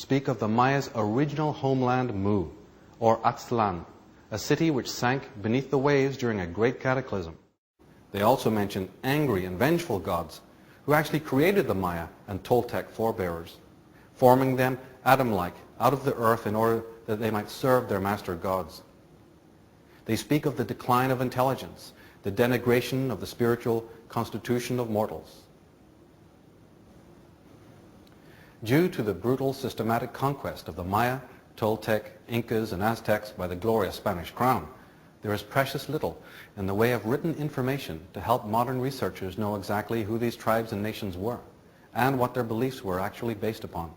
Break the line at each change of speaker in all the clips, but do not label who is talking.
speak of the Mayas' original homeland Mu, or Aztlan, a city which sank beneath the waves during a great cataclysm. They also mention angry and vengeful gods who actually created the Maya and Toltec forebearers, forming them Adam-like out of the earth in order that they might serve their master gods. They speak of the decline of intelligence, the denigration of the spiritual constitution of mortals. Due to the brutal systematic conquest of the Maya, Toltec, Incas, and Aztecs by the glorious Spanish crown, there is precious little in the way of written information to help modern researchers know exactly who these tribes and nations were and what their beliefs were actually based upon.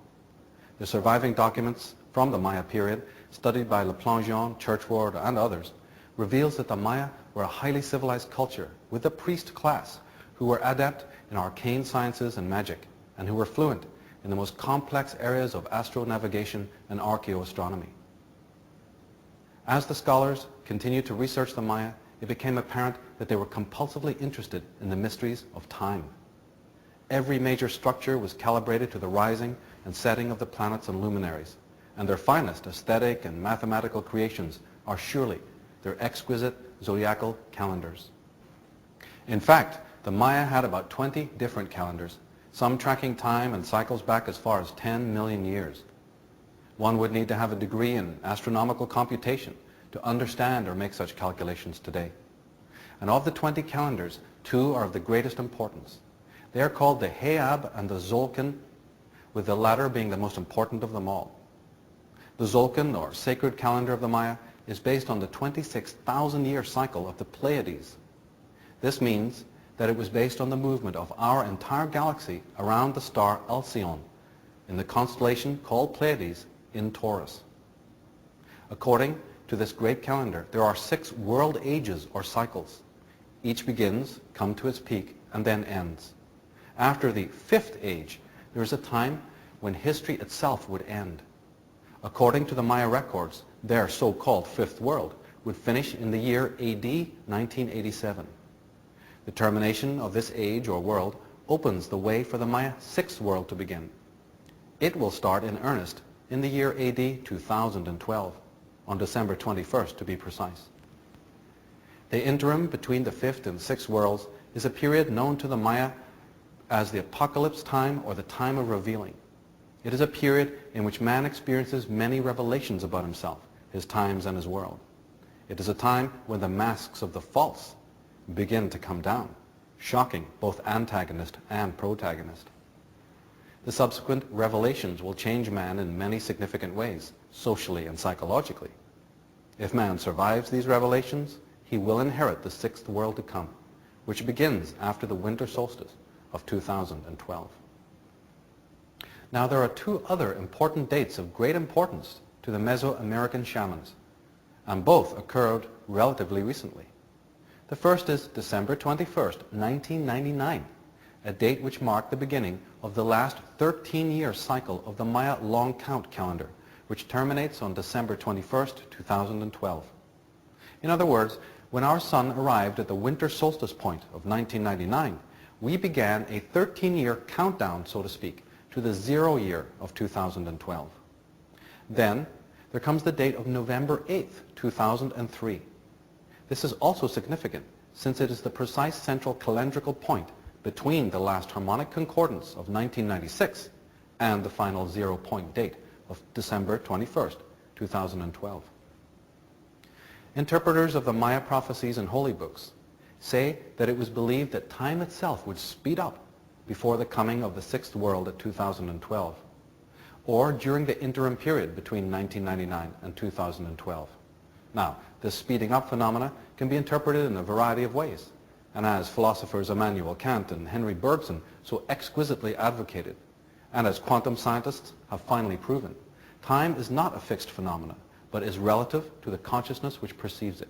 The surviving documents from the Maya period, studied by Le Plongeon, Churchward, and others, reveals that the Maya were a highly civilized culture with a priest class who were adept in arcane sciences and magic, and who were fluent in the most complex areas of astronavigation and archaeoastronomy. As the scholars continued to research the Maya, it became apparent that they were compulsively interested in the mysteries of time. Every major structure was calibrated to the rising and setting of the planets and luminaries, and their finest aesthetic and mathematical creations are surely their exquisite zodiacal calendars. In fact, the Maya had about 20 different calendars, some tracking time and cycles back as far as 10 million years. One would need to have a degree in astronomical computation to understand or make such calculations today. And of the 20 calendars, 2 are of the greatest importance. They are called the Heab and the Zolkin, with the latter being the most important of them all. The Zolkin, or sacred calendar of the Maya, is based on the 26,000-year cycle of the Pleiades. This means that it was based on the movement of our entire galaxy around the star Alcyone in the constellation called Pleiades in Taurus. According to this great calendar, there are 6 world ages or cycles. Each begins, comes to its peak, and then ends. After the 5th age, there is a time when history itself would end. According to the Maya records, their so-called 5th world would finish in the year AD 1987. The termination of this age or world opens the way for the Maya 6th world to begin. It will start in earnest in the year AD 2012, on December 21st to be precise. The interim between the 5th and 6th worlds is a period known to the Maya as the apocalypse time or the time of revealing. It is a period in which man experiences many revelations about himself, his times, and his world. It is a time when the masks of the false begin to come down, shocking both antagonist and protagonist. The subsequent revelations will change man in many significant ways, socially and psychologically. If man survives these revelations, he will inherit the 6th world to come, which begins after the winter solstice of 2012. Now, there are 2 other important dates of great importance to the Mesoamerican shamans, and both occurred relatively recently. The first is December 21st, 1999, a date which marked the beginning of the last 13-year cycle of the Maya long count calendar, which terminates on December 21st, 2012. In other words, when our sun arrived at the winter solstice point of 1999, we began a 13-year countdown, so to speak, to the 0 year of 2012. Then there comes the date of November 8th, 2003. This is also significant since it is the precise central calendrical point between the last harmonic concordance of 1996 and the final 0 point date of December 21st, 2012. Interpreters of the Maya prophecies and holy books say that it was believed that time itself would speed up before the coming of the 6th world at 2012, or during the interim period between 1999 and 2012. Now, this speeding up phenomena can be interpreted in a variety of ways, and as philosophers Immanuel Kant and Henry Bergson so exquisitely advocated, and as quantum scientists have finally proven, time is not a fixed phenomena, but is relative to the consciousness which perceives it.